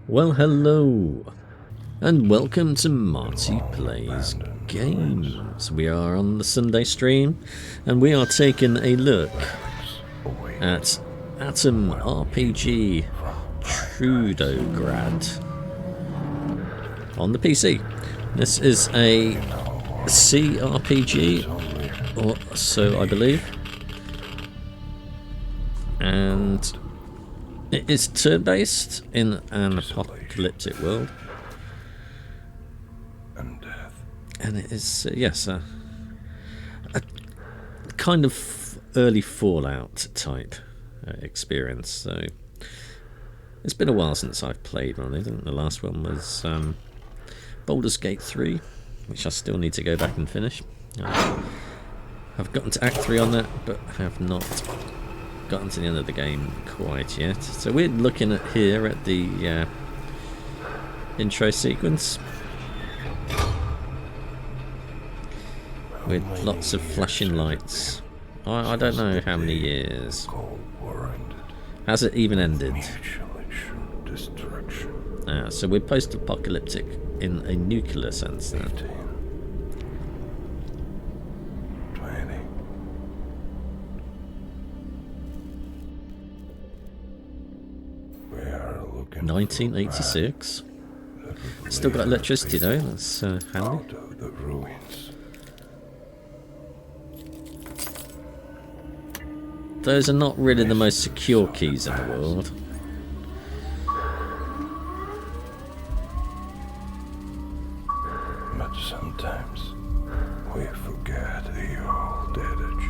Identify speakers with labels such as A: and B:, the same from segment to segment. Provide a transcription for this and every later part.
A: Well, hello, and welcome to Marty Plays Games. We are on the Sunday stream, and we are taking a look at ATOM RPG Trudograd on the PC. This is a CRPG, or so I believe, and it is turn-based in an apocalyptic world, and it is yes, a kind of early Fallout type experience. So it's been a while since I've played one. I think the last one was Baldur's Gate 3, which I still need to go back and finish. I've gotten to Act 3 on that, but have not gotten to the end of the game quite yet. So we're looking at here at the intro sequence with lots of flashing lights. I don't know how many years. Has it even ended? So we're post-apocalyptic in a nuclear sense then.
B: We're
A: 1986. Still got electricity though, that's handy. Those are not really the most secure keys in the world.
B: But sometimes we forget the old adage.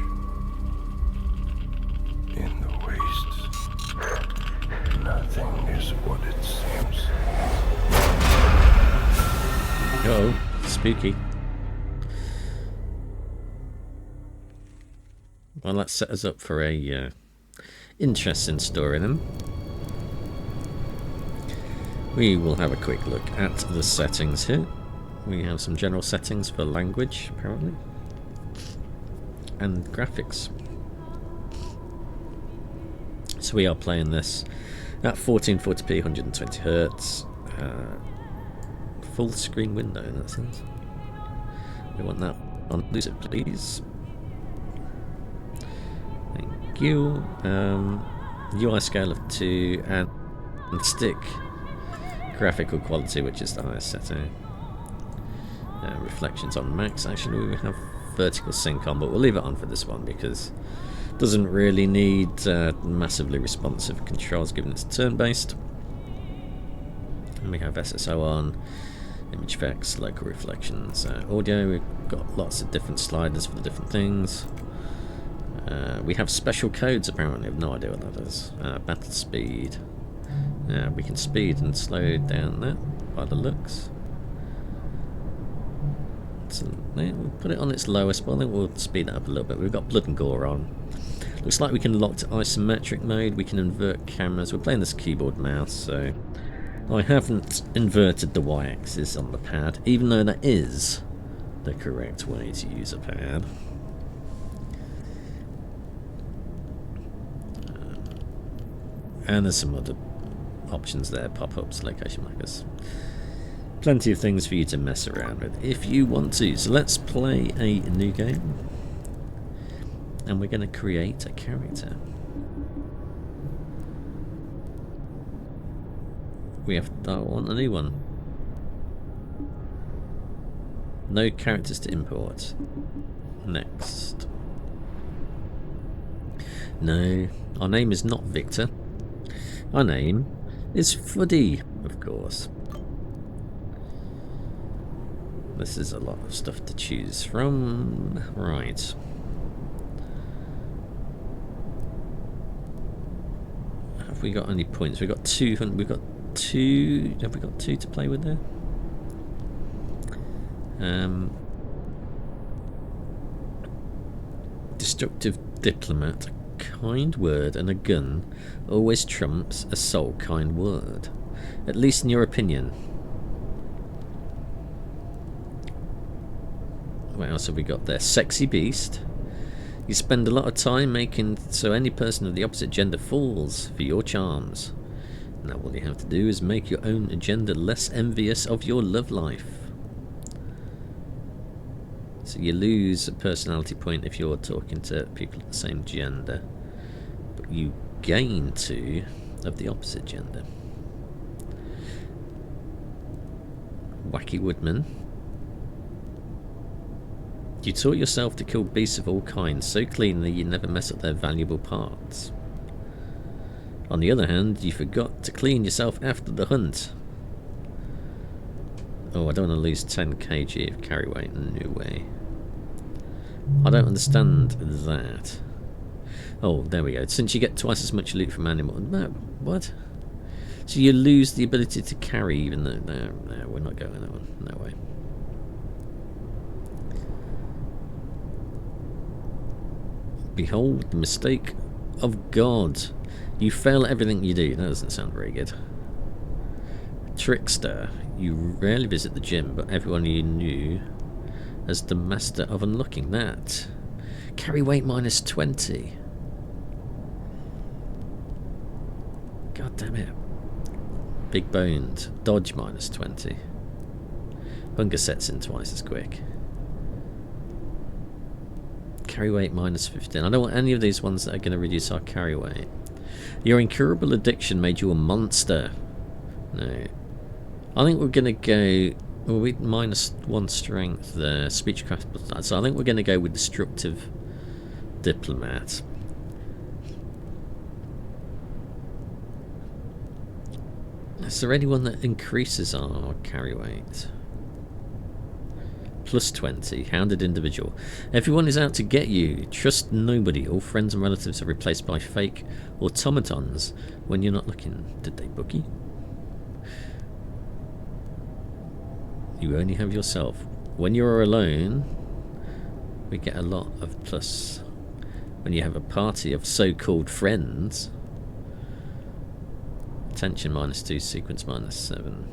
B: In the wastes, nothing is what it seems.
A: Oh, spooky. Well, that set us up for a interesting story then. We will have a quick look at the settings here. We have some general settings for language, apparently, and graphics. So we are playing this at 1440p, 120 Hz, full screen window in that sense. We want that on lucid, please. Thank you. UI scale of 2 and stick graphical quality, which is the highest setting. Reflections on max. Actually, we have vertical sync on, but we'll leave it on for this one because it doesn't really need massively responsive controls given it's turn-based. And we have SSO on, image effects, local reflections, audio. We've got lots of different sliders for the different things. We have special codes apparently. I have no idea what that is. Battle speed. We can speed and slow down that by the looks. So, yeah, we'll put it on its lowest, but I think we'll speed that up a little bit. We've got blood and gore on. Looks like we can lock to isometric mode. We can invert cameras. We're playing this keyboard mouse, so I haven't inverted the y-axis on the pad, even though that is the correct way to use a pad. And there's some other options there, pop-ups, location markers. Plenty of things for you to mess around with if you want to. So let's play a new game. And we're going to create a character. We have to want a new one. No characters to import. Next. No, our name is not Victor. Our name is Fuddy, of course. This is a lot of stuff to choose from. Right. Have we got any points? We've got 200. We've got 2. Have we got 2 to play with there? Destructive diplomat. Kind word and a gun always trumps a sole kind word, at least in your opinion. What else have we got there? Sexy beast. You spend a lot of time making so any person of the opposite gender falls for your charms. Now all you have to do is make your own agenda less envious of your love life. So you lose a personality point if you're talking to people of the same gender, but you gain 2 of the opposite gender. Wacky Woodman. You taught yourself to kill beasts of all kinds so cleanly you never mess up their valuable parts. On the other hand, you forgot to clean yourself after the hunt. Oh, I don't want to lose 10 kg of carry weight. No way. I don't understand that. Oh, there we go. Since you get twice as much loot from animal... No, what? So you lose the ability to carry even though... No, we're not going that one. No way. Behold the mistake of God. You fail at everything you do. That doesn't sound very good. Trickster. You rarely visit the gym, but everyone you knew as the master of unlocking that. Carry weight minus 20. God damn it. Big boned. Dodge minus 20. Hunger sets in twice as quick. Carry weight minus 15. I don't want any of these ones that are going to reduce our carry weight. Your incurable addiction made you a monster. No. I think we're going to go... Well, we minus 1 strength there. Speechcraft plus that. So I think we're going to go with Destructive Diplomat. Is there anyone that increases our carry weight? Plus 20. Hounded individual. Everyone is out to get you. Trust nobody. All friends and relatives are replaced by fake automatons when you're not looking. Did they book you? You only have yourself. When you're alone, we get a lot of plus. When you have a party of so-called friends, attention minus 2, sequence minus 7.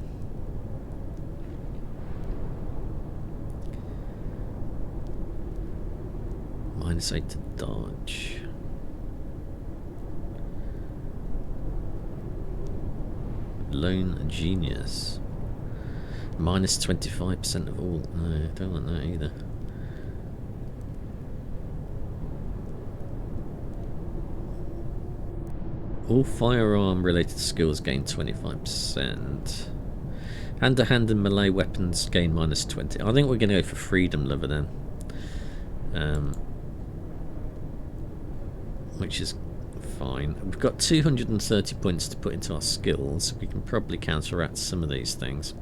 A: Minus 8 to dodge. Lone genius. Minus 25% of all. No, I don't want that either. All firearm related skills gain 25%. Hand-to-hand and melee weapons gain minus 20. I think we're going to go for Freedom Lover then. Which is fine. We've got 230 points to put into our skills. We can probably counteract some of these things.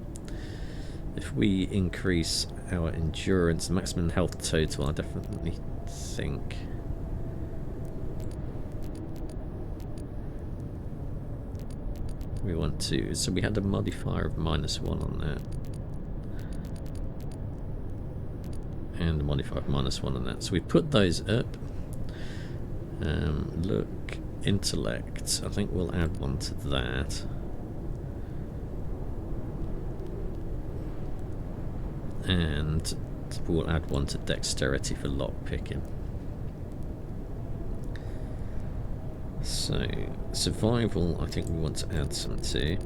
A: If we increase our endurance, maximum health total, I definitely think we want to. So we had a modifier of minus 1 on that. And a modifier of minus 1 on that. So we put those up. Look, intellect. I think we'll add 1 to that. And we'll add 1 to dexterity for lockpicking. So, survival, I think we want to add some to.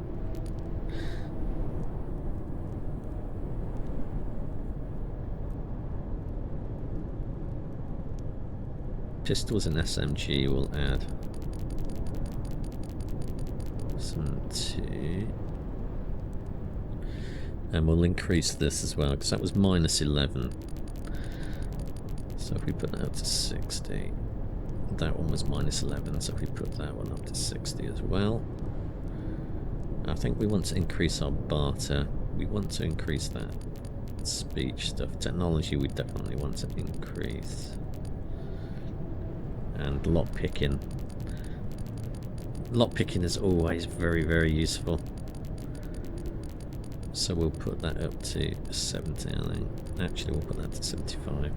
A: Pistols and SMG will add some to. And we'll increase this as well, because that was minus 11. So if we put that up to 60, that one was minus 11, so if we put that one up to 60 as well. I think we want to increase our barter. We want to increase that speech stuff. Technology we definitely want to increase. And lockpicking. Lockpicking is always very, very useful. So we'll put that up to 70, I think. Actually, we'll put that to 75.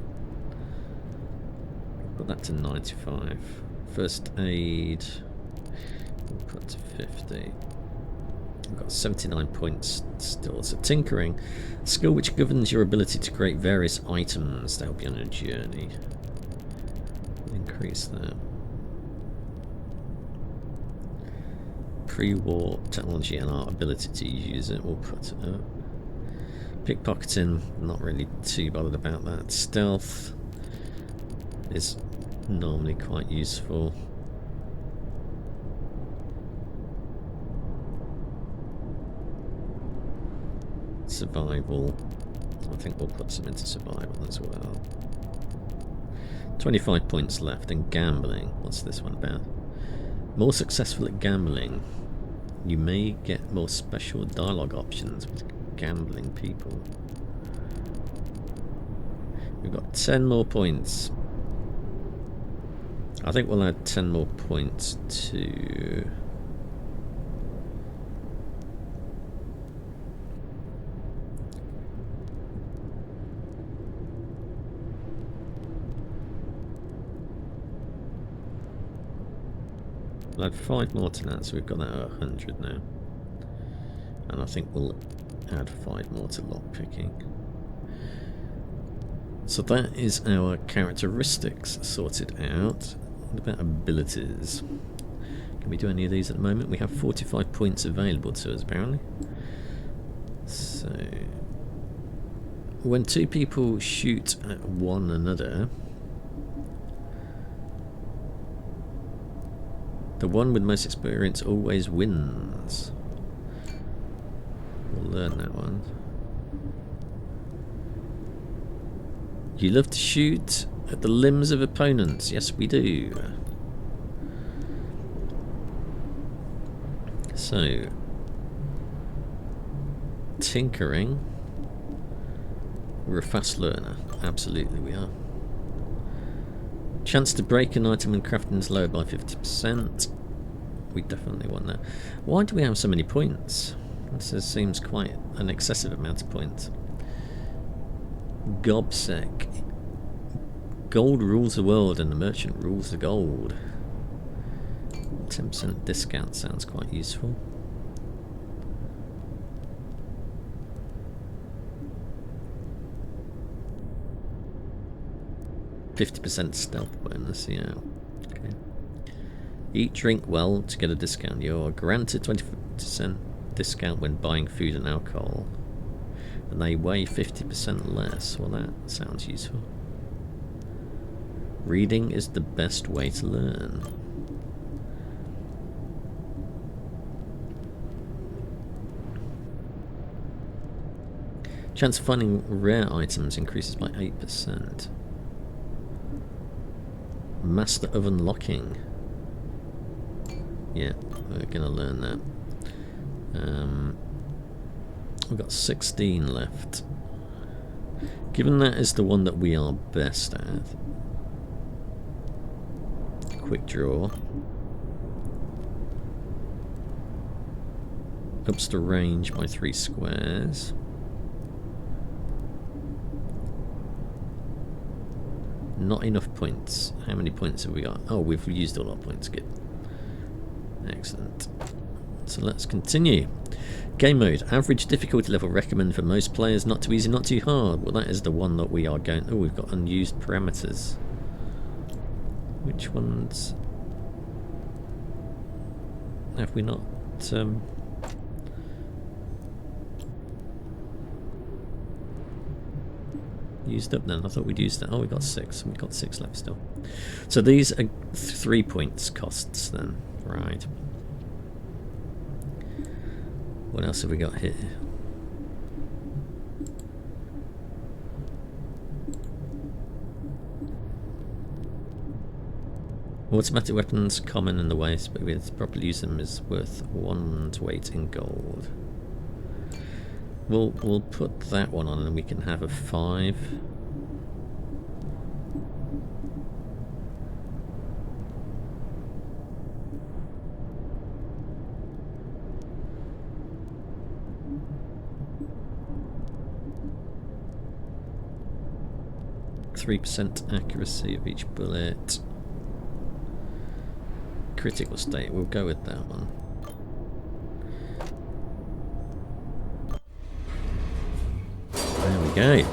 A: We'll put that to 95. First aid, we'll put to 50. We've got 79 points still. So tinkering, a skill which governs your ability to create various items to help you on a journey. We'll increase that. pre-war technology and our ability to use it. We'll put it up. Pickpocketing, not really too bothered about that. Stealth is normally quite useful. Survival, I think we'll put some into survival as well. 25 points left. And gambling, what's this one about? More successful at gambling. You may get more special dialogue options with gambling people. We've got 10 more points. I think we'll add 10 more points to... We'll add 5 more to that, so we've got that at 100 now. And I think we'll add 5 more to lockpicking. So that is our characteristics sorted out. What about abilities? Can we do any of these at the moment? We have 45 points available to us, apparently. So, when 2 people shoot at one another, the one with most experience always wins. We'll learn that one. You love to shoot at the limbs of opponents. Yes, we do. So, tinkering. We're a fast learner. Absolutely we are. Chance to break an item when crafting is lower by 50%. We definitely want that. Why do we have so many points? This seems quite an excessive amount of points. Gobsec. Gold rules the world and the merchant rules the gold. 10% discount sounds quite useful. %, stealth bonus, yeah. Okay. Eat, drink well to get a discount. You're granted 20% discount when buying food and alcohol. And they weigh 50% less. Well, that sounds useful. Reading is the best way to learn. Chance of finding rare items increases by 8%. Master of unlocking. Yeah, we're gonna learn that. We've got 16 left. Given that is the one that we are best at. Quick draw. Ups the range by 3 squares. Not enough points. How many points have we got? Oh, we've used all our points. Good. Excellent. So let's continue. Game mode. Average difficulty level recommended for most players. Not too easy, not too hard. Well, that is the one that we are going... Oh, we've got unused parameters. Which ones have we not... used up then? I thought we'd used that. Oh, we got 6. We've got 6 left still. So these are 3 points costs then. Right. What else have we got here? Automatic weapons common in the waste, but we properly use them is worth 1 weight in gold. We'll put that one on and we can have a 5. %, accuracy of each bullet. Critical state, we'll go with that one. There we go.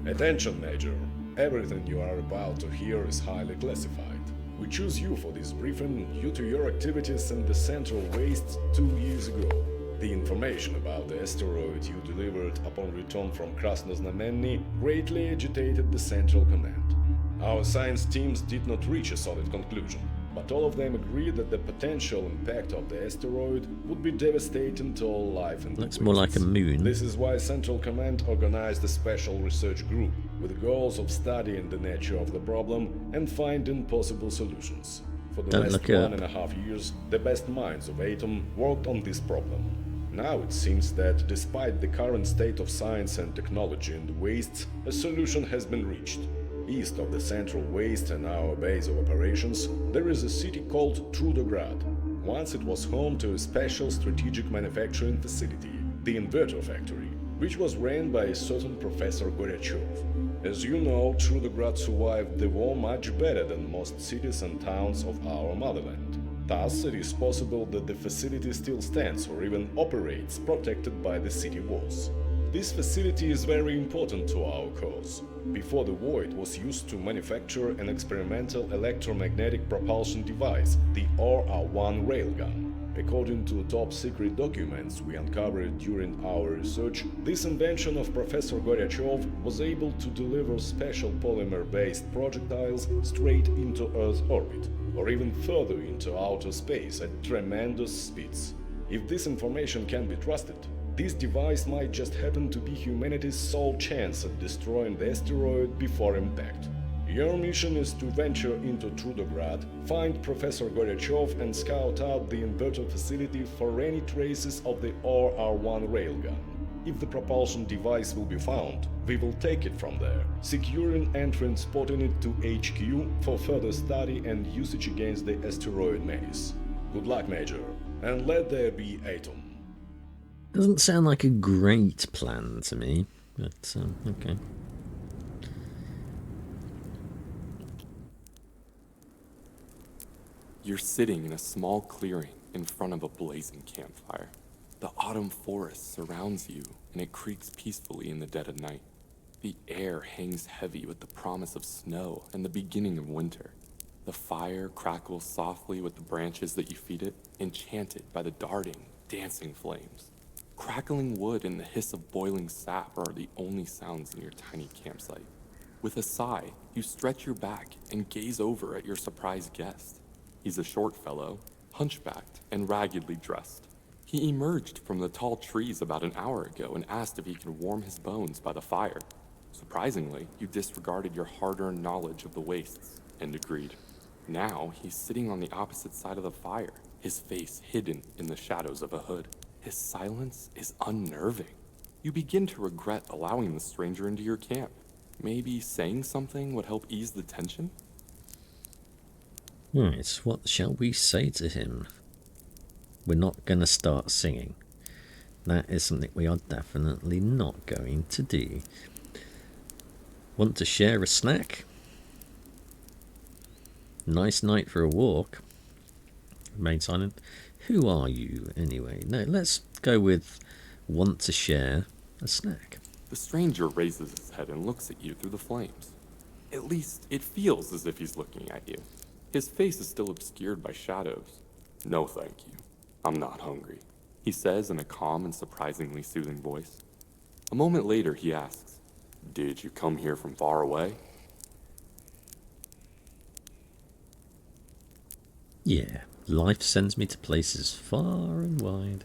C: Attention, Major. Everything you are about to hear is highly classified. We choose you for this briefing due to your activities in the Central Waste 2 years ago. The information about the asteroid you delivered upon return from Krasnoznamenny greatly agitated the Central Command. Our science teams did not reach a solid conclusion, but all of them agreed that the potential impact of the asteroid would be devastating to all life in the
A: Looks more like a moon.
C: This is why Central Command organized a special research group with goals of studying the nature of the problem and finding possible solutions. For the last 1.5 years, the best minds of ATOM worked on this problem. Now it seems that, despite the current state of science and technology in the wastes, a solution has been reached. East of the Central Waste and our base of operations, there is a city called Trudograd. Once it was home to a special strategic manufacturing facility, the Inverter Factory, which was ran by a certain Professor Goryachev. As you know, Trudograd survived the war much better than most cities and towns of our motherland. Thus, it is possible that the facility still stands or even operates protected by the city walls. This facility is very important to our cause. Before the war, it was used to manufacture an experimental electromagnetic propulsion device, the RR-1 railgun. According to top-secret documents we uncovered during our research, this invention of Professor Goryachev was able to deliver special polymer-based projectiles straight into Earth's orbit, or even further into outer space at tremendous speeds. If this information can be trusted, this device might just happen to be humanity's sole chance at destroying the asteroid before impact. Your mission is to venture into Trudograd, find Professor Goryachev and scout out the inverter facility for any traces of the RR-1 railgun. If the propulsion device will be found, we will take it from there, securing and transporting it to HQ for further study and usage against the asteroid menace. Good luck, Major, and let there be ATOM.
A: Doesn't sound like a great plan to me, but okay.
D: You're sitting in a small clearing in front of a blazing campfire. The autumn forest surrounds you, and it creaks peacefully in the dead of night. The air hangs heavy with the promise of snow and the beginning of winter. The fire crackles softly with the branches that you feed it, enchanted by the darting, dancing flames. Crackling wood and the hiss of boiling sap are the only sounds in your tiny campsite. With a sigh, you stretch your back and gaze over at your surprised guest. He's a short fellow, hunchbacked and raggedly dressed. He emerged from the tall trees about an hour ago and asked if he could warm his bones by the fire. Surprisingly, you disregarded your hard-earned knowledge of the wastes and agreed. Now, he's sitting on the opposite side of the fire, his face hidden in the shadows of a hood. His silence is unnerving. You begin to regret allowing the stranger into your camp. Maybe saying something would help ease the tension?
A: Right, what shall we say to him? We're not going to start singing. That is something we are definitely not going to do. Want to share a snack? Nice night for a walk. Remain silent. Who are you, anyway? No, let's go with want to share a snack.
D: The stranger raises his head and looks at you through the flames. At least, it feels as if he's looking at you. His face is still obscured by shadows. No, thank you. I'm not hungry, he says in a calm and surprisingly soothing voice. A moment later, he asks, Did you come here from far away?
A: Yeah, life sends me to places far and wide.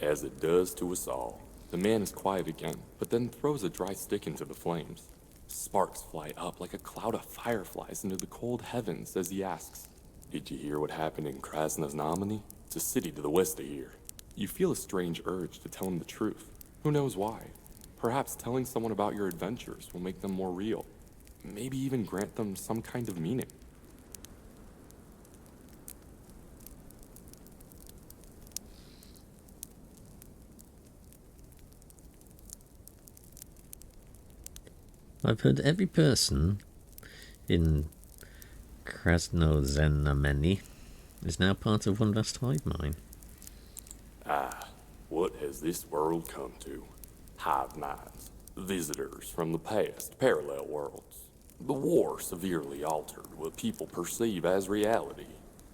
D: As it does to us all. The man is quiet again, but then throws a dry stick into the flames. Sparks fly up like a cloud of fireflies into the cold heavens as he asks, Did you hear what happened in Krasnoznamenny? It's a city to the west of here. You feel a strange urge to tell him the truth. Who knows why? Perhaps telling someone about your adventures will make them more real. Maybe even grant them some kind of meaning.
A: I've heard every person in Krasnoznamenny is now part of one vast hive mind.
D: Ah, what has this world come to? Hive minds. Visitors from the past, parallel worlds. The war severely altered what people perceive as reality.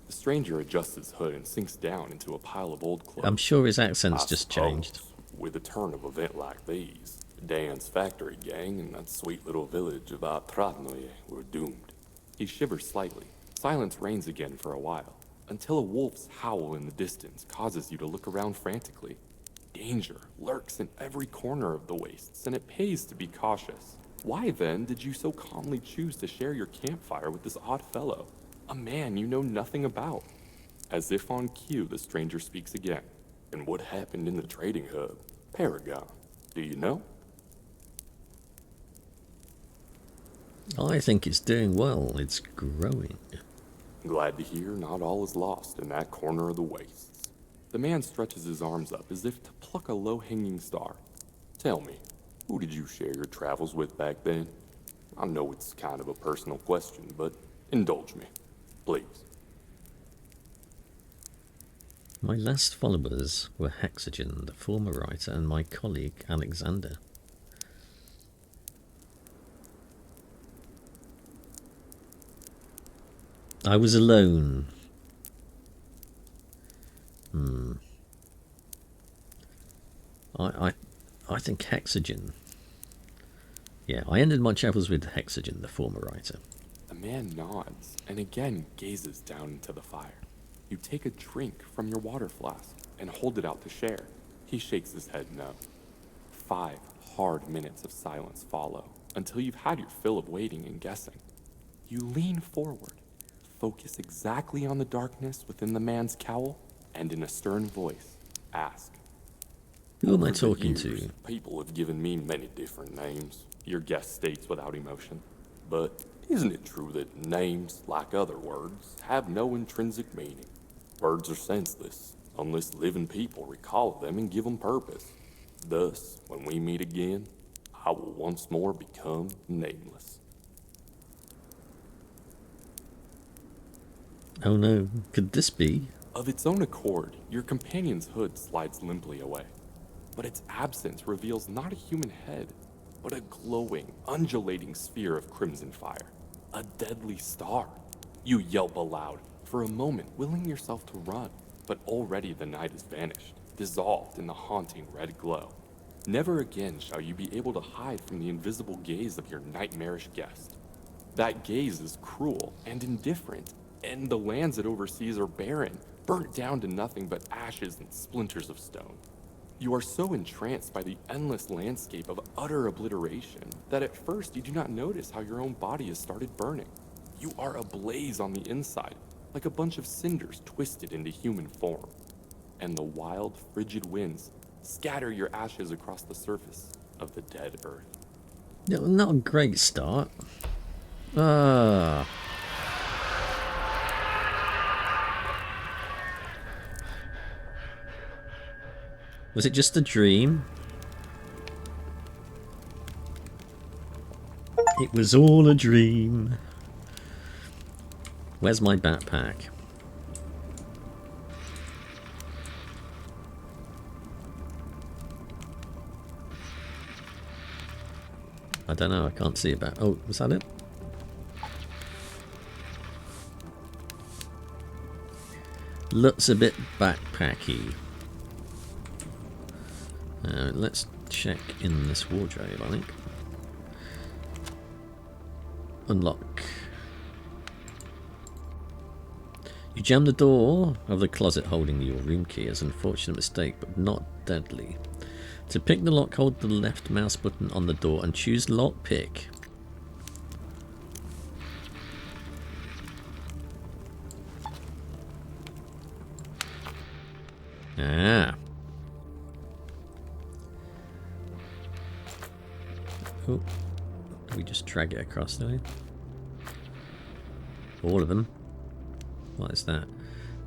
D: The stranger adjusts his hood and sinks down into a pile of old clothes.
A: I'm sure his accent's just changed.
D: With a turn of event like these, Dan's factory gang and that sweet little village of Trident were doomed. He shivers slightly. Silence reigns again for a while, until a wolf's howl in the distance causes you to look around frantically. Danger lurks in every corner of the wastes, and it pays to be cautious. Why then did you so calmly choose to share your campfire with this odd fellow, a man you know nothing about? As if on cue, the stranger speaks again. And what happened in the trading hub, Paragon? Do you know?
A: I think it's doing well. It's growing.
D: Glad to hear not all is lost in that corner of the wastes. The man stretches his arms up as if to pluck a low-hanging star. Tell me, who did you share your travels with back then? I know it's kind of a personal question, but indulge me, please.
A: My last followers were Hexogen, the former writer, and my colleague Alexander. I was alone. I think Hexogen. Yeah, I ended my travels with Hexogen, the former writer.
D: The man nods and again gazes down into the fire. You take a drink from your water flask and hold it out to share. He shakes his head no. 5 hard minutes of silence follow until you've had your fill of waiting and guessing. You lean forward, focus exactly on the darkness within the man's cowl, and in a stern voice, ask.
A: Who am I
D: Over the
A: talking
D: years,
A: to?
D: People have given me many different names, your guest states without emotion. But isn't it true that names, like other words, have no intrinsic meaning? Words are senseless, unless living people recall them and give them purpose. Thus, when we meet again, I will once more become nameless.
A: Oh no, could this be?
D: Of its own accord, your companion's hood slides limply away. But its absence reveals not a human head, but a glowing, undulating sphere of crimson fire. A deadly star. You yelp aloud, for a moment willing yourself to run, but already the night is vanished, dissolved in the haunting red glow. Never again shall you be able to hide from the invisible gaze of your nightmarish guest. That gaze is cruel and indifferent, and the lands it oversees are barren, burnt down to nothing but ashes and splinters of stone. You are so entranced by the endless landscape of utter obliteration that at first you do not notice how your own body has started burning. You are ablaze on the inside, like a bunch of cinders twisted into human form. And the wild, frigid winds scatter your ashes across the surface of the dead earth.
A: No, not a great start. Was it just a dream? It was all a dream. Where's my backpack? I don't know, I can't see it back. Oh, was that it? Looks a bit backpacky. Let's check in this wardrobe, I think. Unlock. You jam the door of the closet holding your room key as an unfortunate mistake, but not deadly. To pick the lock, hold the left mouse button on the door and choose lockpick. Ah. Oh, we just drag it across there. All of them. What is that?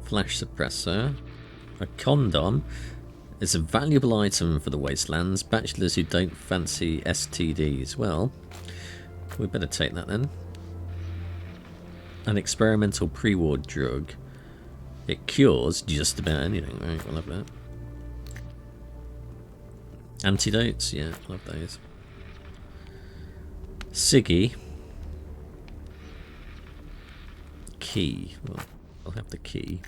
A: Flash suppressor. A condom. It's a valuable item for the wastelands. Bachelors who don't fancy STDs. Well, we better take that then. An experimental pre-war drug. It cures just about anything, right? We'll have that. Antidotes, yeah, love those. Siggy. Key. Well, I'll have the key.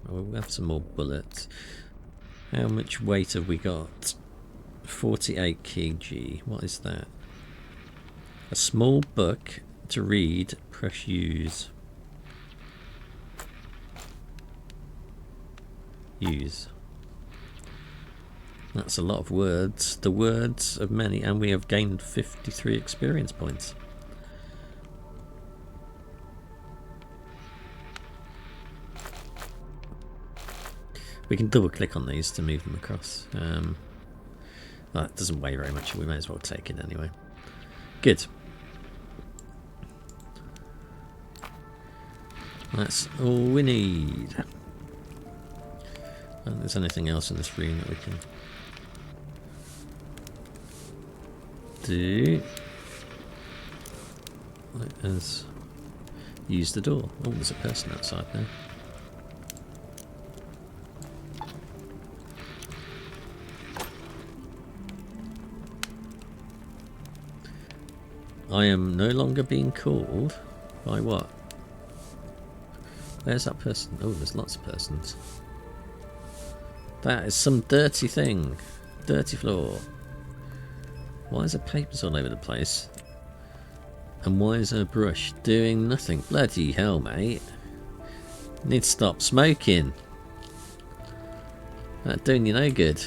A: We'll have some more bullets. How much weight have we got? 48 kg. What is that? A small book to read. Press use. Use. That's a lot of words. The words of many, and we have gained 53 experience points. We can double click on these to move them across. Well, that doesn't weigh very much, we may as well take it anyway. Good. That's all we need. I don't think there's anything else in this room that we can do. Let us use the door. Oh, there's a person outside there. I am no longer being called by what? Where's that person? Oh, there's lots of persons. That is some dirty thing. Dirty floor. Why is there papers all over the place? And why is there a brush doing nothing? Bloody hell, mate. Need to stop smoking. That's doing you no good.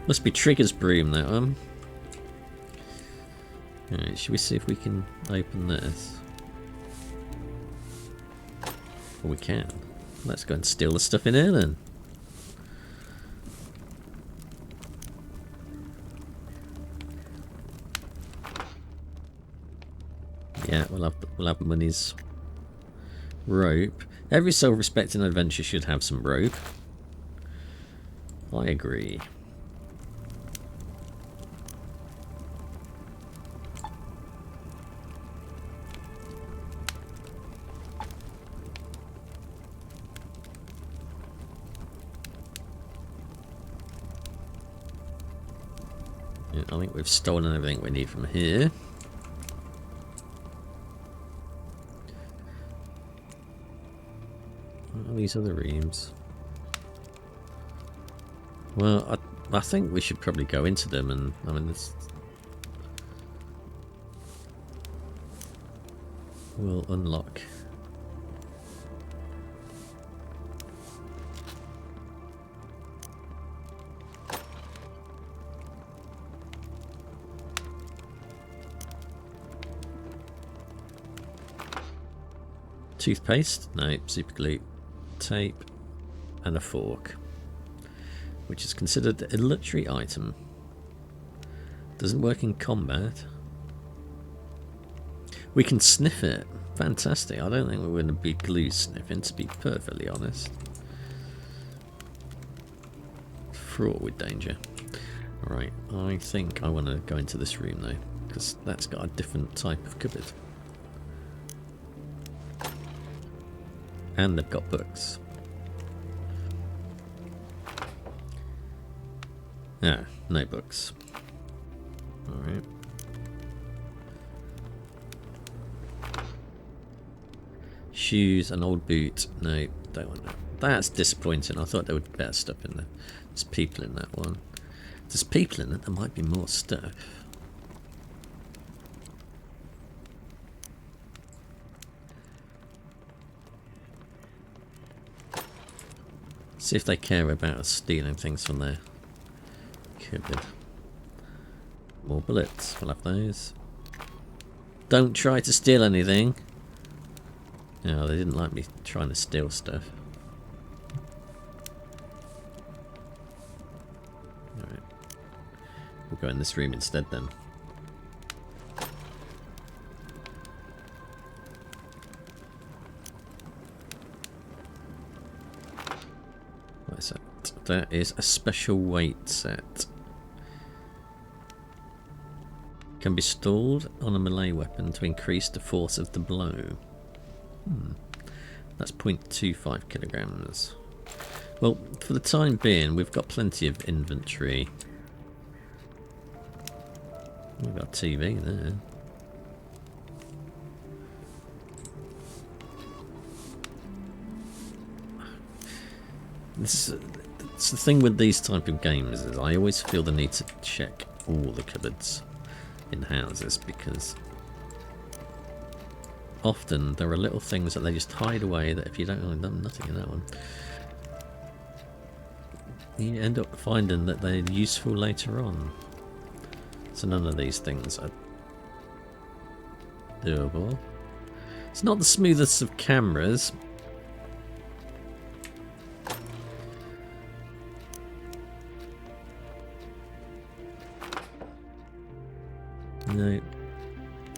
A: Must be Trigger's broom, that one. Alright, should we see if we can open this? Well, we can. Let's go and steal the stuff in here then. Yeah, we'll have money's rope. Every self-respecting adventure should have some rope. I agree. I think we've stolen everything we need from here. What are these other rooms? Well, I think we should probably go into them, and I mean, this will unlock. Toothpaste? No, super glue, tape, and a fork, which is considered a luxury item. Doesn't work in combat. We can sniff it. Fantastic. I don't think we're going to be glue sniffing, to be perfectly honest. Fraught with danger. Alright, I think I want to go into this room though, because that's got a different type of cupboard. And they've got books. Ah, no books. Alright. Shoes, an old boot. No, don't want that. That's disappointing. I thought there would be better stuff in there. There's people in that one. There's people in it. There might be more stuff. See if they care about us stealing things from their cupboard. More bullets. We'll have those. Don't try to steal anything. No, they didn't like me trying to steal stuff. Alright. We'll go in this room instead then. What is that? That is a special weight set. can be stored on a melee weapon to increase the force of the blow. That's 0.25 kilograms. Well, for the time being, we've got plenty of inventory. We've got a TV there. It's the thing with these type of games is I always feel the need to check all the cupboards in houses, because often there are little things that they just hide away that if you don't know, nothing in that one, you end up finding that they're useful later on. So none of these things are doable. It's not the smoothest of cameras. No.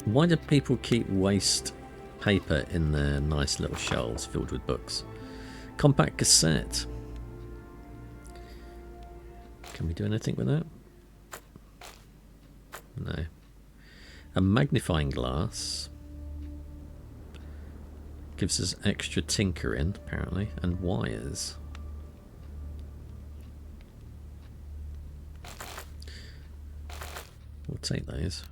A: Why do people keep waste paper in their nice little shelves filled with books? Compact cassette. Can we do anything with that? No. A magnifying glass. Gives us extra tinkering, apparently, and wires. We'll take those.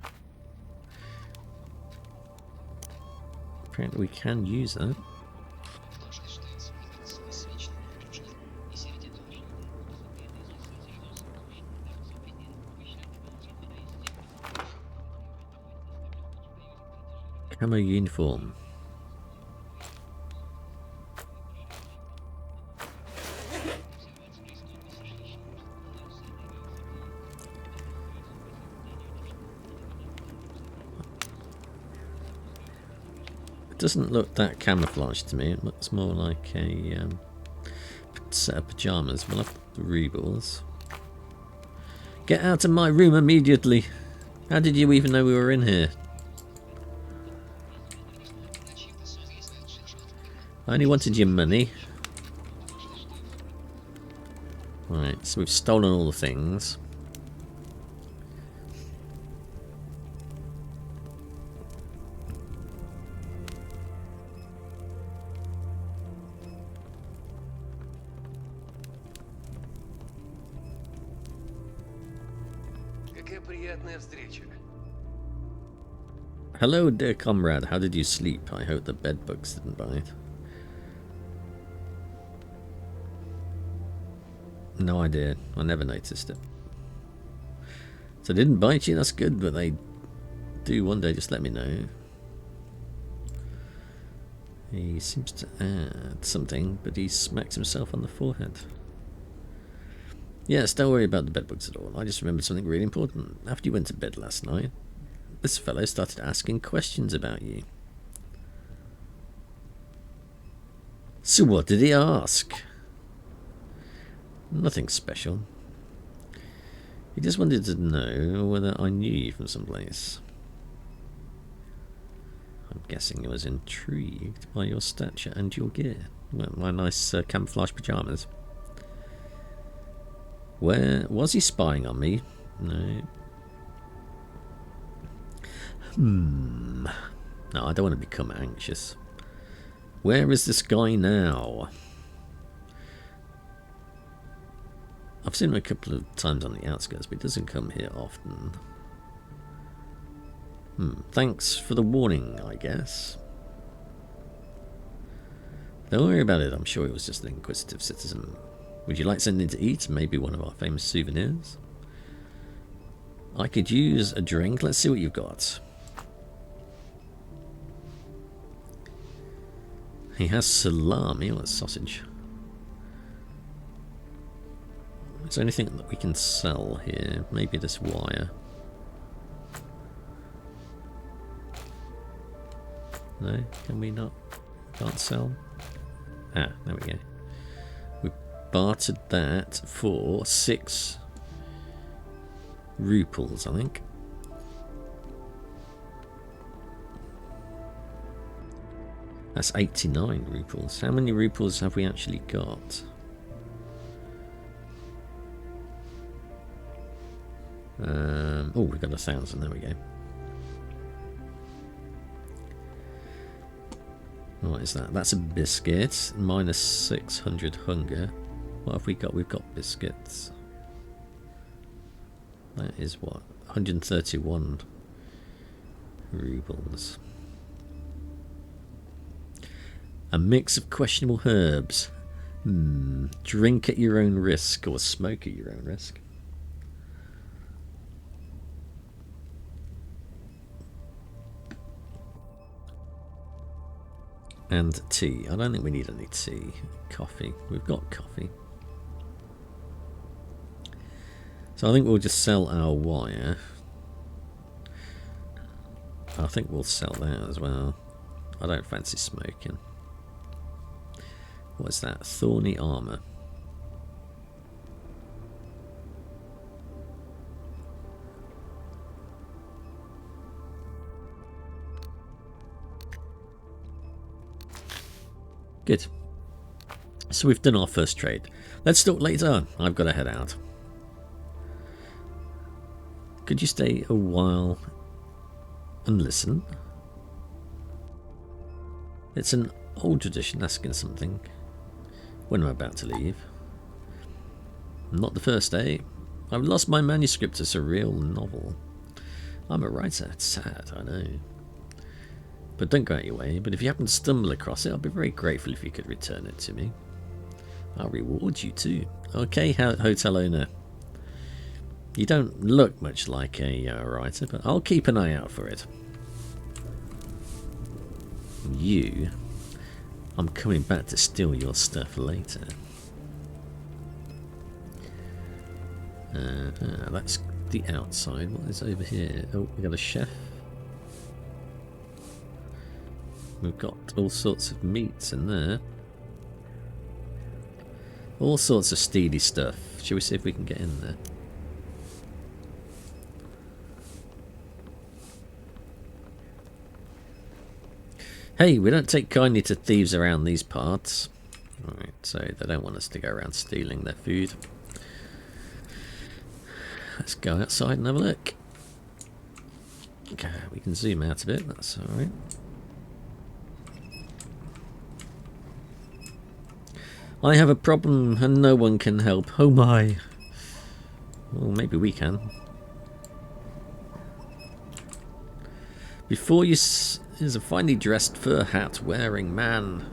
A: Apparently we can use that. Camo uniform. It doesn't look that camouflaged to me. It looks more like a set of pajamas. We'll have the rebels. Get out of my room immediately! How did you even know we were in here? I only wanted your money. Right, so we've stolen all the things. Hello, dear comrade. How did you sleep? I hope the bed bugs didn't bite. No idea. I never noticed it. So they didn't bite you, that's good, but they do one day, just let me know. He seems to add something, but he smacks himself on the forehead. Yes, don't worry about the bedbugs at all. I just remembered something really important. After you went to bed last night, this fellow started asking questions about you. So what did he ask? Nothing special. He just wanted to know whether I knew you from someplace. I'm guessing he was intrigued by your stature and your gear. Well, my nice camouflage pajamas. Where was he spying on me? No. No, I don't want to become anxious. Where is this guy now? I've seen him a couple of times on the outskirts, but he doesn't come here often. Thanks for the warning, I guess. Don't worry about it, I'm sure he was just an inquisitive citizen. Would you like something to eat? Maybe one of our famous souvenirs? I could use a drink. Let's see what you've got. He has salami. Or sausage. Is there anything that we can sell here? Maybe this wire. No? Can we not? Can't sell? Ah, there we go. We bartered that for 6 ruples, I think. That's 89 ruples. How many ruples have we actually got? Oh, we've got 1,000. There we go. What is that? That's a biscuit. Minus 600 hunger. What have we got? We've got biscuits. That is what? 131 rubles. A mix of questionable herbs. Drink at your own risk, or smoke at your own risk. And tea. I don't think we need any tea. Coffee. We've got coffee. So I think we'll just sell our wire. I think we'll sell that as well. I don't fancy smoking. What's that? Thorny armor. Good. So we've done our first trade. Let's talk later. I've got to head out. Could you stay a while and listen? It's an old tradition asking something when I'm about to leave. Not the first day. I've lost my manuscript to a surreal novel. I'm a writer. It's sad, I know. But don't go out your way. But if you happen to stumble across it, I'll be very grateful if you could return it to me. I'll reward you too. Okay, hotel owner. You don't look much like a writer, but I'll keep an eye out for it. You... I'm coming back to steal your stuff later. That's the outside. What is over here? Oh, we got a chef. We've got all sorts of meats in there. All sorts of steely stuff. Shall we see if we can get in there? Hey, we don't take kindly to thieves around these parts. Alright, so they don't want us to go around stealing their food. Let's go outside and have a look. Okay, we can zoom out a bit, that's alright. I have a problem and no one can help. Oh my. Well, maybe we can. Before you is a finely dressed fur hat wearing man.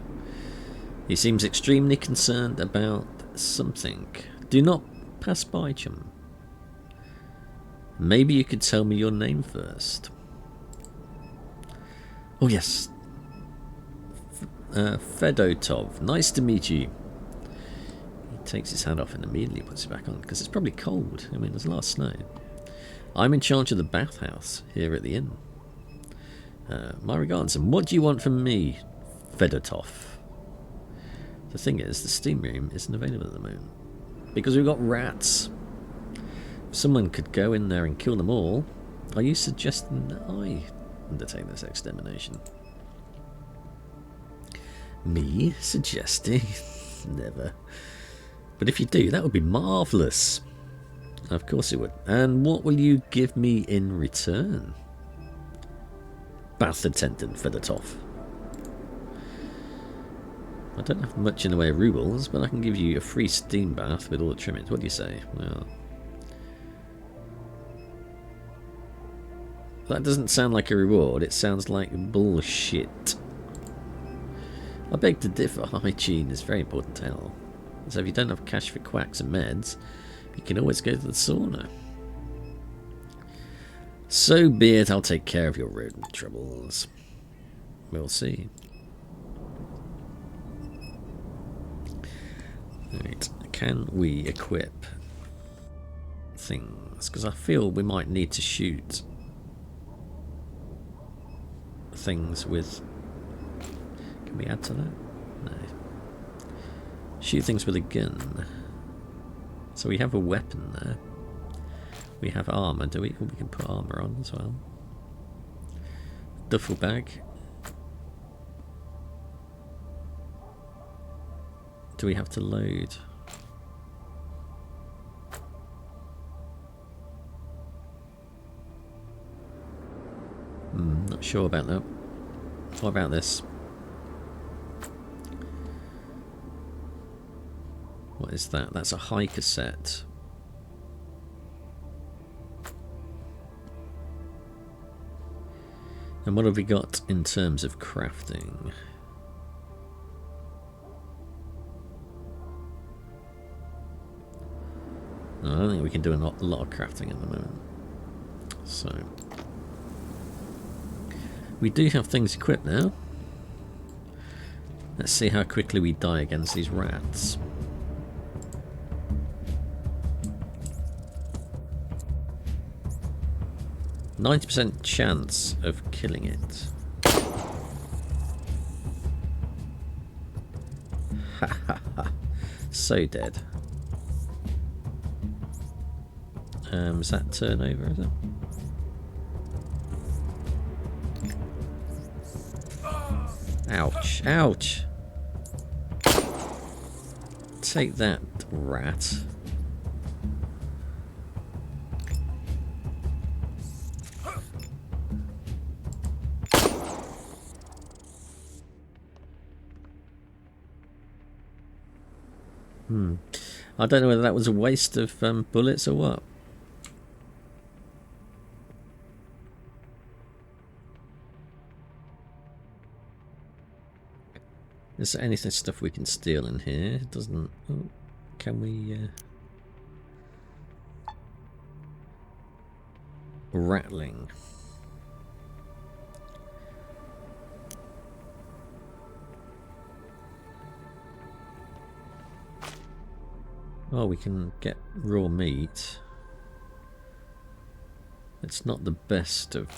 A: He seems extremely concerned about something. Do not pass by, chum. Maybe you could tell me your name first. Oh yes. Fedotov. Nice to meet you. He takes his hat off and immediately puts it back on because it's probably cold. I mean, there's a lot of snow. I'm in charge of the bathhouse here at the inn. My regards, and what do you want from me, Fedotov? The thing is, the steam room isn't available at the moment because we've got rats. If someone could go in there and kill them all, are you suggesting that I undertake this extermination? Me suggesting? Never. But if you do, that would be marvellous. Of course it would. And what will you give me in return? Bath attendant, Fedotov. I don't have much in the way of rubles, but I can give you a free steam bath with all the trimmings. What do you say? Well, that doesn't sound like a reward. It sounds like bullshit. I beg to differ. Hygiene is very important to health. So if you don't have cash for quacks and meds, you can always go to the sauna. So be it, I'll take care of your rodent troubles. We'll see. Right, can we equip things? Because I feel we might need to shoot things with... Can we add to that? No. Shoot things with a gun. So we have a weapon there. We have armour, do we? Oh, we can put armour on as well. Duffel bag. Do we have to load? Not sure about that. What about this? is that? That's a high cassette. And what have we got in terms of crafting? No, I don't think we can do a lot of crafting at the moment. So we do have things equipped now. Let's see how quickly we die against these rats. %90 chance of killing it. Ha ha ha. So dead. Is that turnover, is it? Ouch, ouch! Take that, rat. I don't know whether that was a waste of bullets or what. Is there anything stuff we can steal in here? It doesn't. Oh, can we? Rattling. Oh, we can get raw meat. It's not the best of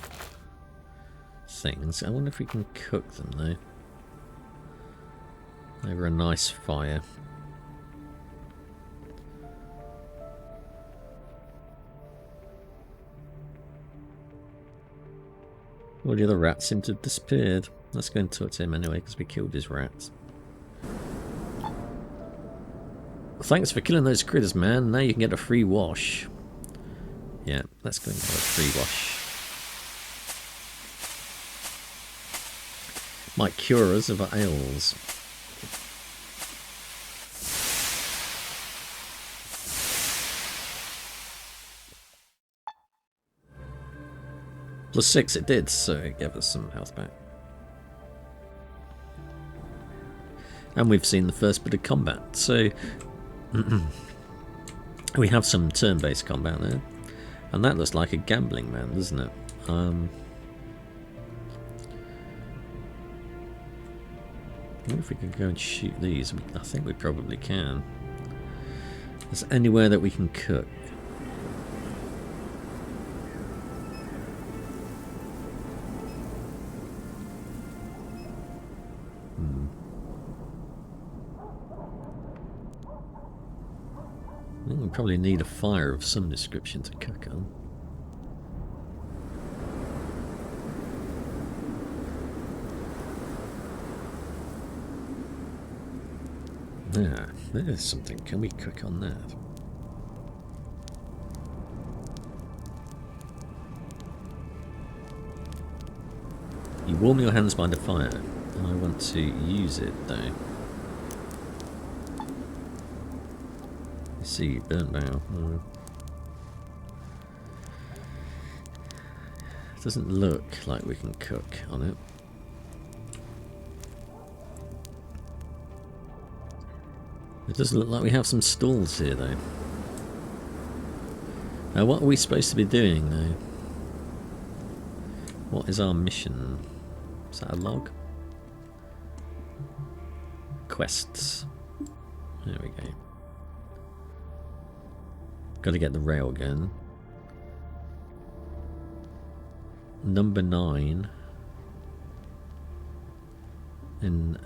A: things. I wonder if we can cook them though. Over a nice fire. All the other rats seem to have disappeared. Let's go and talk to him anyway, because we killed his rats. Thanks for killing those critters, man. Now you can get a free wash. Yeah, let's go and get a free wash. Might cure us of our ails. +6 it did, so it gave us some health back. And we've seen the first bit of combat, so we have some turn-based combat there. And that looks like a gambling man, doesn't it? I wonder if we can go and shoot these. I think we probably can. Is there anywhere that we can cook? I think we probably need a fire of some description to cook on. Yeah, there's something. Can we cook on that? You warm your hands by the fire. I want to use it though. See, burnt now. Doesn't look like we can cook on it. It does look like we have some stalls here though. Now what are we supposed to be doing though? What is our mission? Is that a log? Quests. There we go. Got to get the railgun. Number 9 in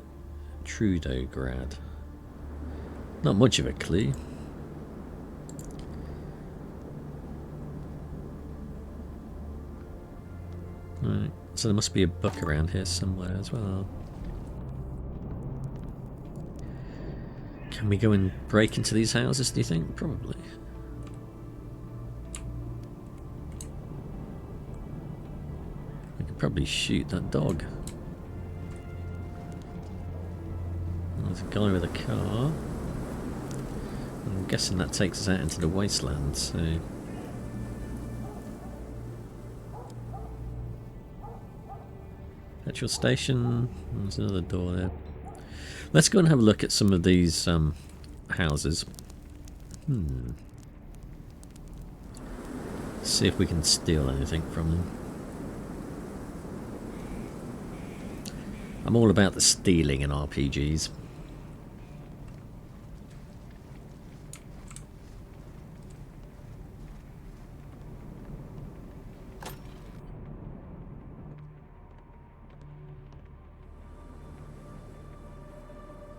A: Trudograd. Not much of a clue. Right, so there must be a book around here somewhere as well. Can we go and break into these houses, do you think? Probably. We could probably shoot that dog. There's a guy with a car. guessing that takes us out into the wasteland, so... Petrol station, there's another door there. Let's go and have a look at some of these houses. See if we can steal anything from them. I'm all about the stealing in RPGs.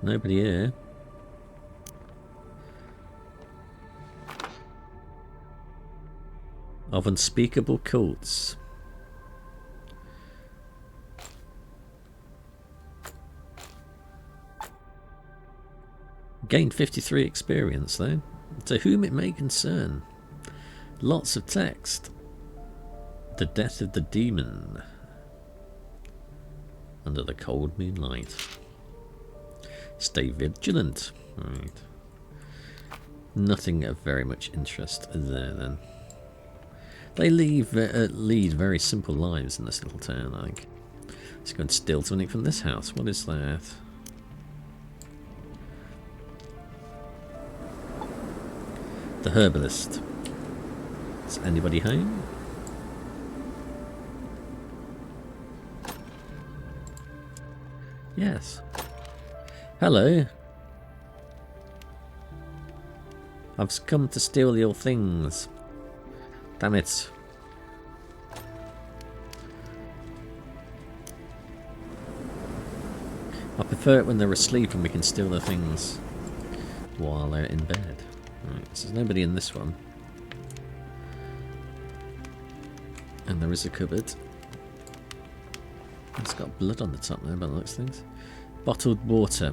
A: Nobody here. Of unspeakable cults. Gained 53 experience though. To whom it may concern. Lots of text. The death of the demon. Under the cold moonlight. Stay vigilant. Right. Nothing of very much interest there then. They lead very simple lives in this little town, I think. Let's go and steal something from this house. What is that? The herbalist. Is anybody home? Yes. Hello. I've come to steal your things. Damn it. I prefer it when they're asleep and we can steal their things while they're in bed. Right, so there's nobody in this one. And there is a cupboard. It's got blood on the top there by the looks of things. Bottled water.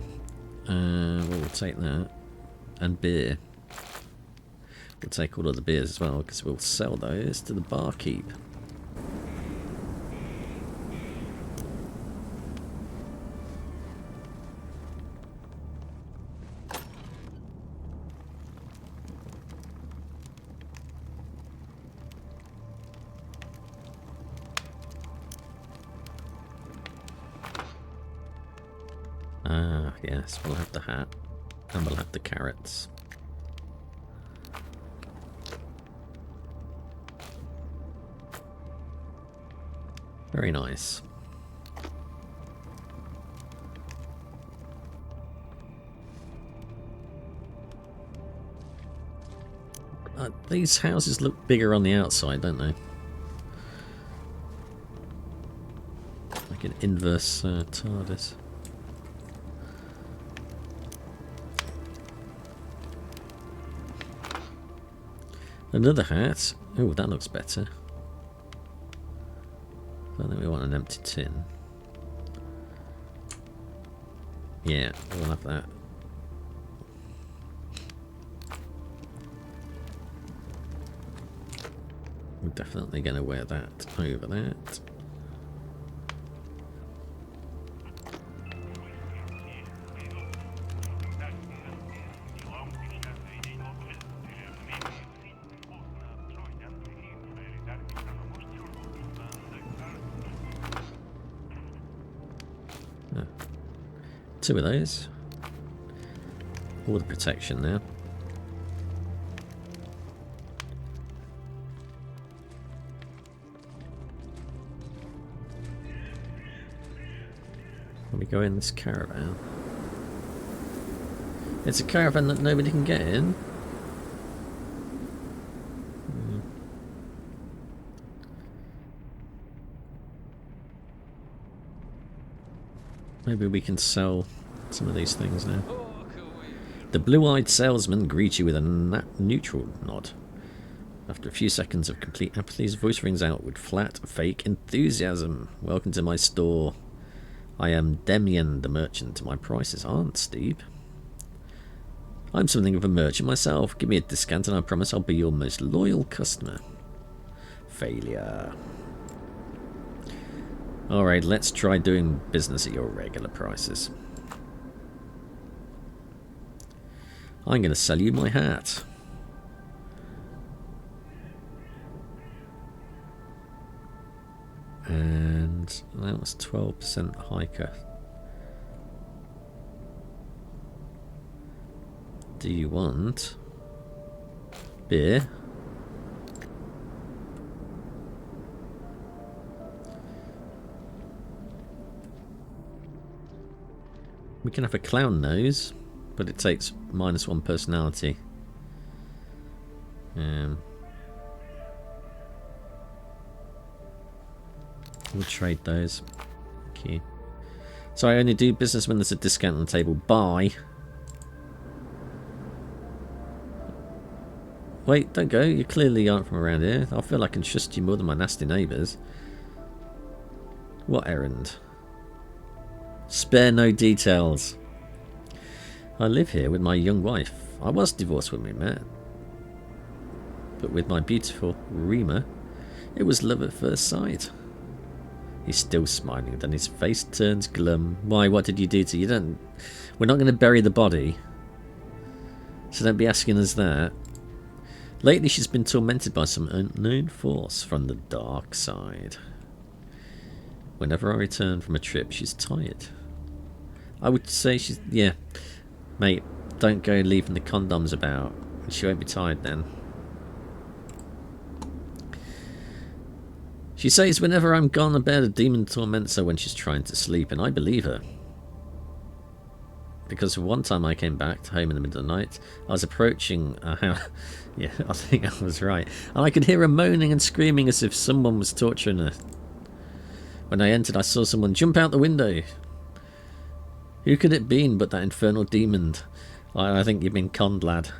A: We'll take that. And beer. We'll take all of the beers as well, because we'll sell those to the barkeep. Ah, yes, we'll have the hat. And we'll have the carrots. Very nice. These houses look bigger on the outside, don't they? Like an inverse TARDIS. Another hat. Oh, that looks better. I think we want an empty tin. Yeah, we'll have that. We're definitely going to wear that over that. Two of those. All the protection now. Let me go in this caravan. It's a caravan that nobody can get in. Maybe we can sell some of these things now. The blue-eyed salesman greets you with a neutral nod. After a few seconds of complete apathy, his voice rings out with flat, fake enthusiasm. Welcome to my store. I am Demian the merchant. My prices aren't steep. I'm something of a merchant myself. Give me a discount and I promise I'll be your most loyal customer. Failure. Alright, let's try doing business at your regular prices. I'm going to sell you my hat. And that was 12% hiker. Do you want beer? We can have a clown nose, but it takes -1 personality. We'll trade those. Thank you. So I only do business when there's a discount on the table. Buy. Wait, don't go. You clearly aren't from around here. I feel I can trust you more than my nasty neighbours. What errand? Spare no details. I live here with my young wife. I was divorced when we met. But with my beautiful Rima, it was love at first sight. He's still smiling, then his face turns glum. Why, what did you do to you? We're not going to bury the body. So don't be asking us that. Lately she's been tormented by some unknown force from the dark side. Whenever I return from a trip, she's tired. I would say she's... Yeah, mate, don't go leaving the condoms about. She won't be tired then. She says whenever I'm gone to bed, a demon torments her when she's trying to sleep, and I believe her. Because one time I came back home in the middle of the night, I was approaching a house. Yeah, I think I was right. And I could hear her moaning and screaming as if someone was torturing her. When I entered, I saw someone jump out the window. Who could it been but that infernal demon? I think you've been conned, lad.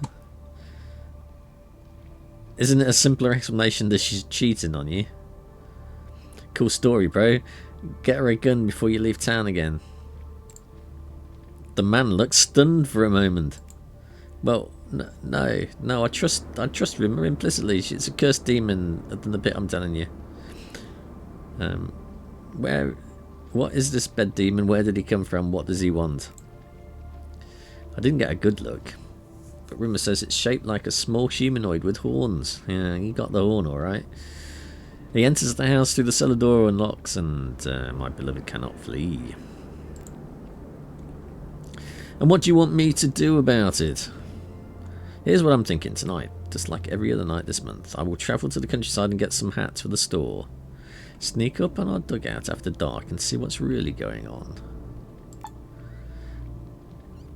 A: Isn't it a simpler explanation that she's cheating on you? Cool story, bro. Get her a gun before you leave town again. The man looked stunned for a moment. Well, no, I trust Rimmer implicitly. She's a cursed demon than the bit I'm telling you. What is this bed demon? Where did he come from? What does he want? I didn't get a good look, but Rimmer says it's shaped like a small humanoid with horns. Yeah, he got the horn all right. He enters the house through the cellar door and locks, and my beloved cannot flee. And what do you want me to do about it? Here's what I'm thinking tonight. Just like every other night this month, I will travel to the countryside and get some hats for the store. Sneak up on our dugout after dark and see what's really going on.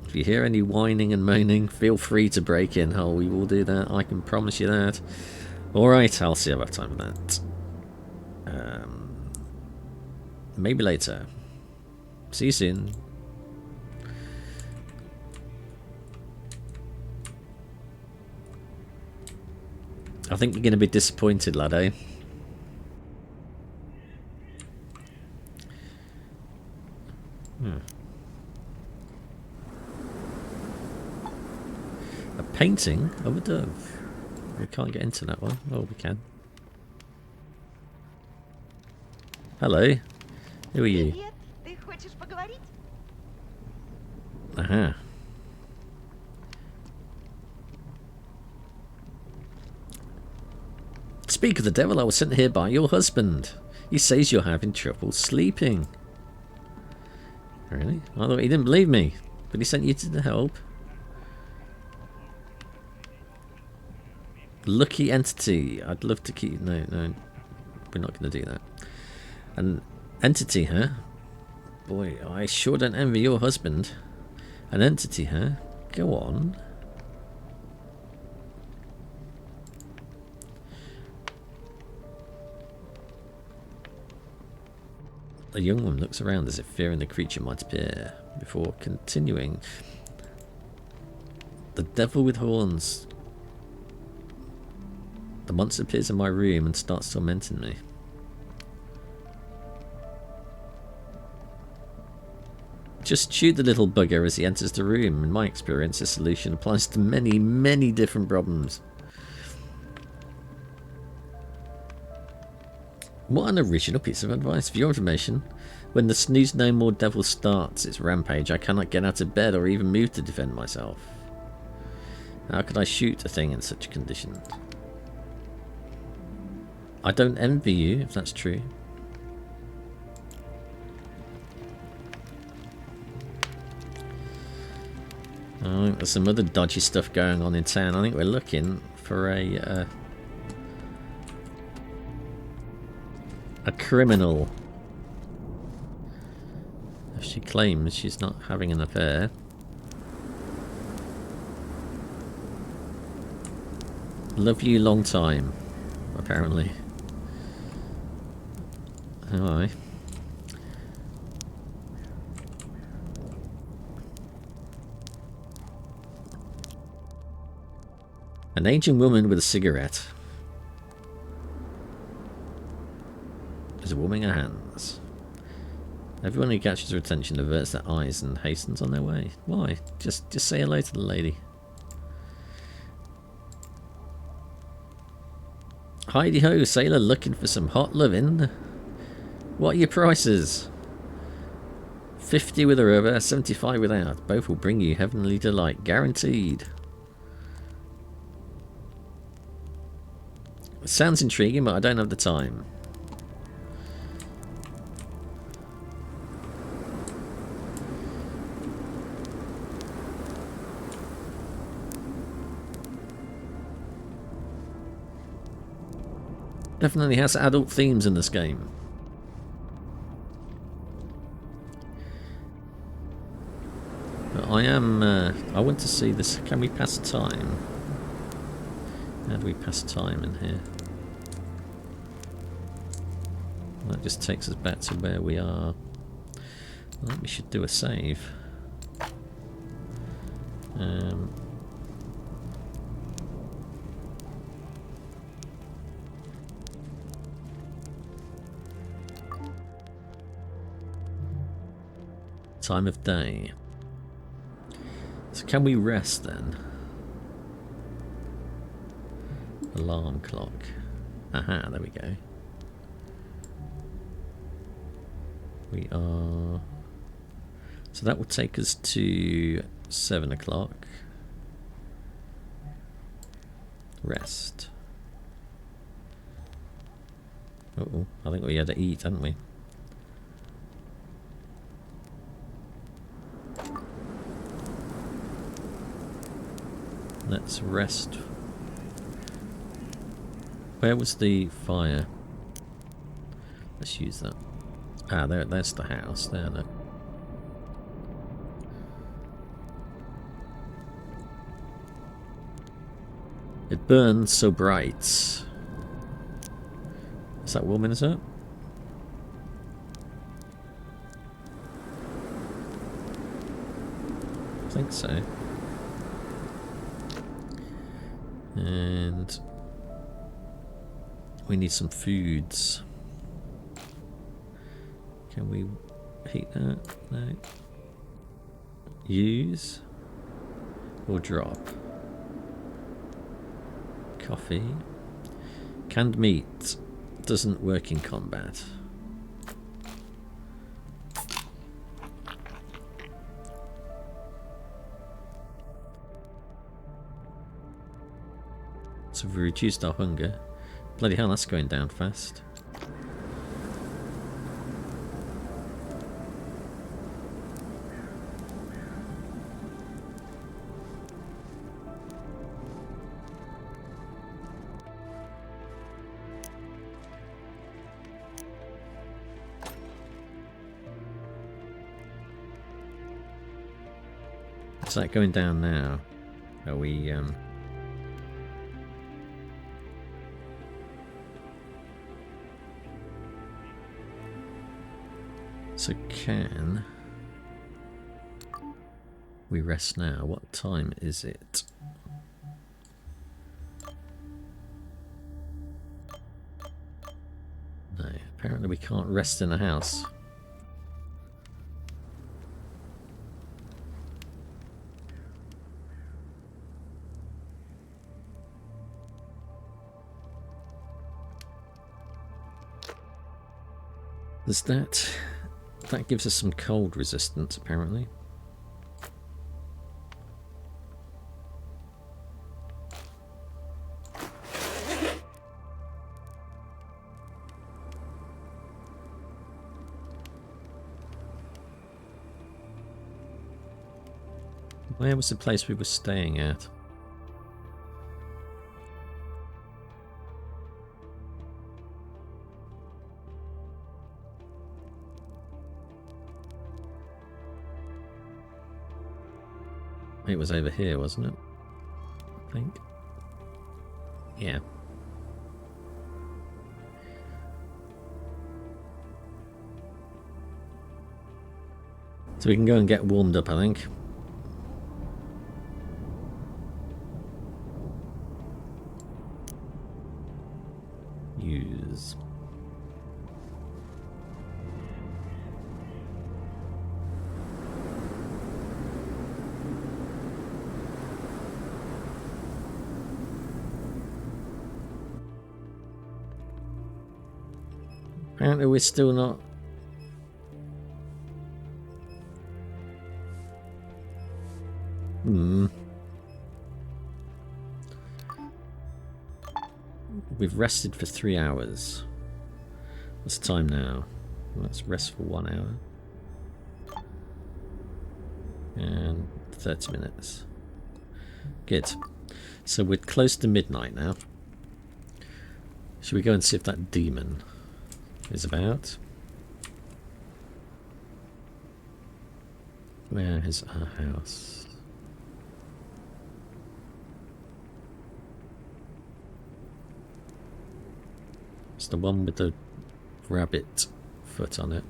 A: If you hear any whining and moaning, feel free to break in. Oh, we will do that. I can promise you that. Alright, I'll see if I have time for that. Maybe later. See you soon. I think you're going to be disappointed, lad, eh? A painting of a dove. We can't get into that one. Oh, we can. Hello. Who are you? Aha. Speak of the devil, I was sent here by your husband. He says you're having trouble sleeping. Really? I thought he didn't believe me, but he sent you to help. Lucky entity. I'd love to keep... No, we're not going to do that. An entity, huh? Boy, I sure don't envy your husband. An entity, huh? Go on. The young woman looks around as if fearing the creature might appear, before continuing. The devil with horns. The monster appears in my room and starts tormenting me. Just shoot the little bugger as he enters the room. In my experience, this solution applies to many, many different problems. What an original piece of advice. For your information, when the snooze no more devil starts its rampage, I cannot get out of bed or even move to defend myself. How could I shoot a thing in such conditions? I don't envy you, if that's true. I think there's some other dodgy stuff going on in town. I think we're looking for a criminal. If she claims she's not having an affair. Love you long time, apparently. Alright. An aging woman with a cigarette. Is warming her hands. Everyone who catches her attention averts their eyes and hastens on their way. Why? Just say hello to the lady. Heidi ho, sailor looking for some hot lovin'. What are your prices? 50 with a rubber, 75 without. Both will bring you heavenly delight, guaranteed. It sounds intriguing, but I don't have the time. Definitely has adult themes in this game. But I want to see this. Can we pass time? How do we pass time in here? That just takes us back to where we are. I think we should do a save. Time of day. So can we rest then? Alarm clock. Aha, there we go. We are... So that will take us to 7 o'clock. Rest. Uh-oh, I think we had to eat, hadn't we? Let's rest. Where was the fire? Let's use that. Ah, there's the house. There, look. It burns so bright. Is that woman, is it? I think so. And we need some foods. Can we heat that? No. Use or drop. Coffee. Canned meat doesn't work in combat. So we've reduced our hunger. Bloody hell, that's going down fast. Is that going down now? Are we So can we rest now? What time is it? No, apparently we can't rest in a house. There's that. That gives us some cold resistance, apparently. Where was the place we were staying at? It was over here, wasn't it? I think. Yeah. So we can go and get warmed up, I think. Use. Apparently we're still not... We've rested for 3 hours. What's the time now? Let's rest for 1 hour. And 30 minutes. Good. So we're close to midnight now. Should we go and see if that demon is about? Where is our house? It's the one with the rabbit foot on it.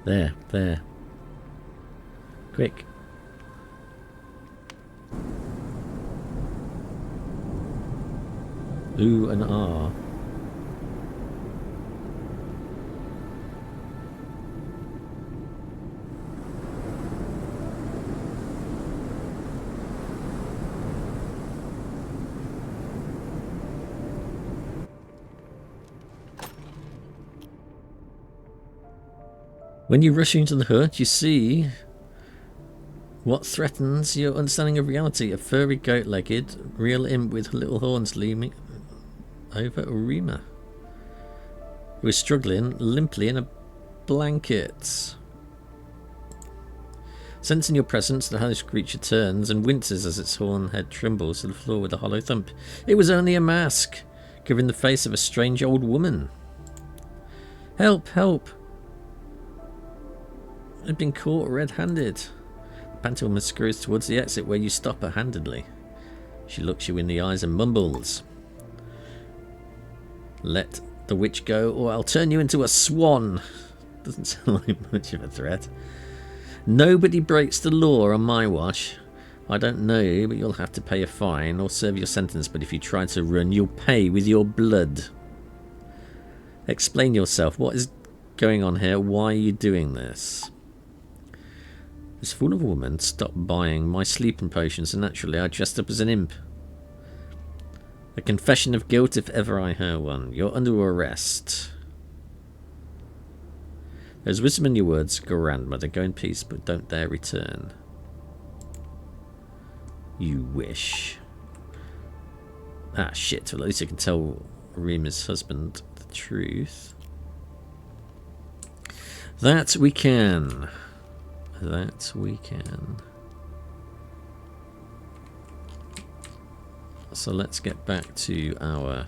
A: There, there. Quick. Ooh and ah. When you rush into the hut, you see what threatens your understanding of reality. A furry, goat-legged, real imp with little horns leaning over Urima, who is struggling limply in a blanket. Sensing your presence, the hellish creature turns and winces as its horn head trembles to the floor with a hollow thump. It was only a mask, covering the face of a strange old woman. Help! Help! I've been caught red-handed. The pantomime scurries towards the exit where you stop her handedly. She looks you in the eyes and mumbles. Let the witch go or I'll turn you into a swan. Doesn't sound like much of a threat. Nobody breaks the law on my watch. I don't know you, but you'll have to pay a fine or serve your sentence, but if you try to run, you'll pay with your blood. Explain yourself. What is going on here? Why are you doing this? This fool of a woman stopped buying my sleeping potions, and naturally I dressed up as an imp. A confession of guilt if ever I heard one. You're under arrest. There's wisdom in your words, grandmother. Go in peace, but don't dare return. You wish. Ah, shit. Well, at least I can tell Rima's husband the truth. That we can. That we can. So let's get back to our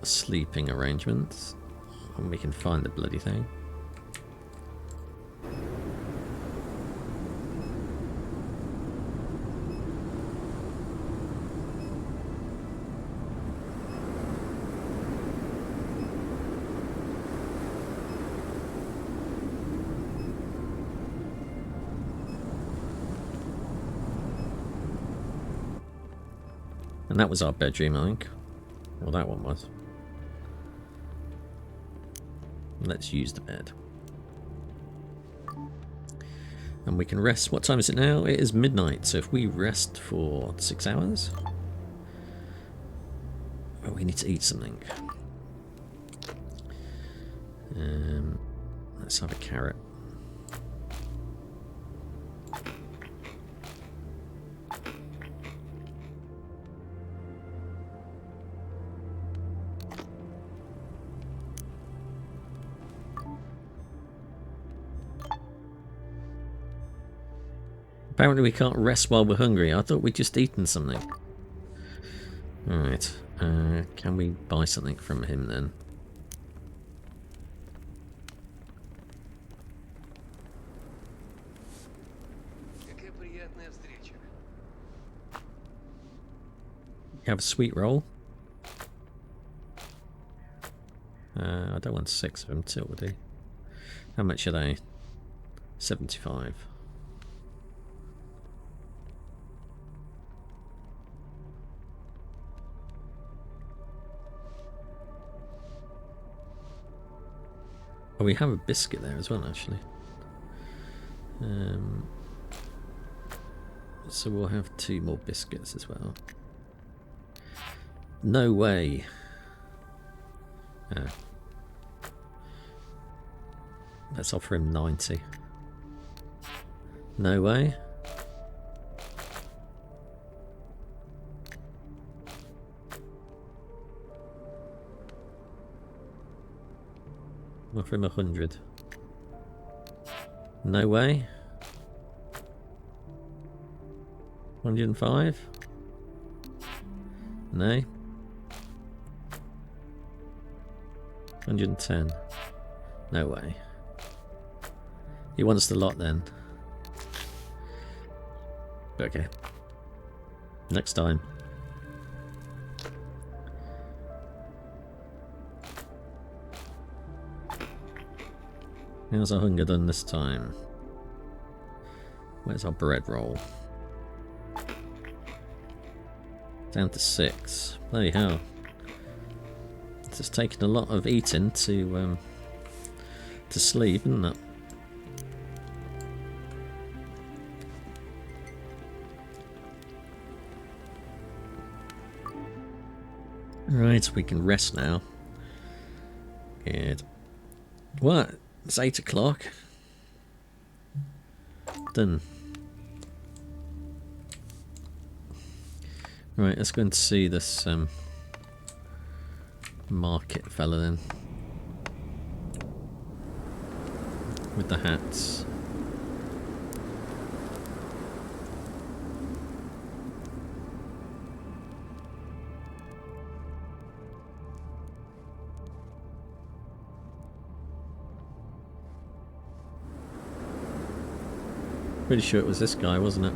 A: sleeping arrangements. And we can find the bloody thing. And that was our bedroom, I think. Well, that one was. Let's use the bed. And we can rest. What time is it now? It is midnight. So if we rest for 6 hours... Oh, we need to eat something. Let's have a carrot. Apparently we can't rest while we're hungry. I thought we'd just eaten something. Alright. Can we buy something from him then? You have a sweet roll? I don't want 6 of them, 2 will do. How much are they? 75. Oh, we have a biscuit there as well, actually. So we'll have 2 more biscuits as well. No way. Let's offer him 90. No way. Offer him 100. No way. 105. No. 110. No way. He wants the lot then. Okay. Next time. How's our hunger done this time? Where's our bread roll? Down to 6. Bloody hell. It's just taken a lot of eating to sleep, isn't it? Right, we can rest now. Good. What? It's 8 o'clock. Done. Right, let's go and see this market fella then. With the hats. Pretty sure it was this guy, wasn't it?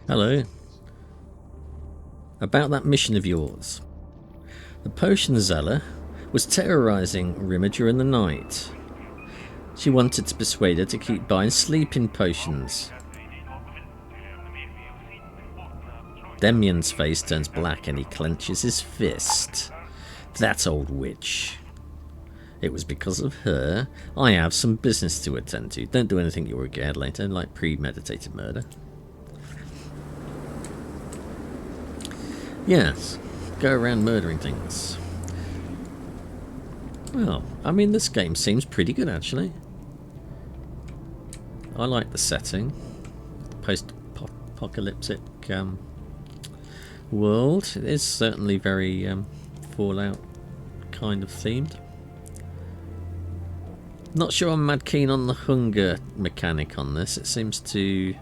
A: Hello. About that mission of yours. The potion zealot was terrorizing Rimmer during the night. She wanted to persuade her to keep buying sleeping potions. Demian's face turns black and he clenches his fist. That old witch. It was because of her. I have some business to attend to. Don't do anything you'll regret later, like premeditated murder. Yes, go around murdering things. Well, I mean, this game seems pretty good actually. I like the setting. Post-apocalyptic world. It is certainly very Fallout kind of themed. Not sure I'm mad keen on the hunger mechanic on this. It seems to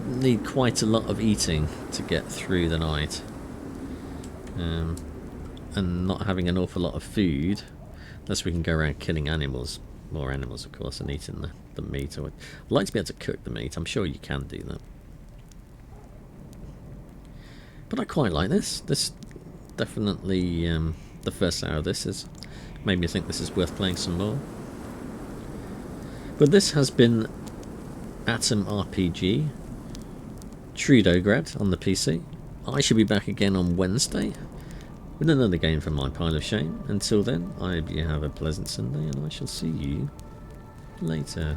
A: need quite a lot of eating to get through the night. And not having an awful lot of food, unless we can go around killing animals. More animals, of course, and eating the meat. I'd like to be able to cook the meat. I'm sure you can do that. But I quite like this. This definitely, the first hour of this has made me think this is worth playing some more. But this has been ATOM RPG Trudograd on the PC. I shall be back again on Wednesday with another game from my pile of shame. Until then, I hope you have a pleasant Sunday and I shall see you later.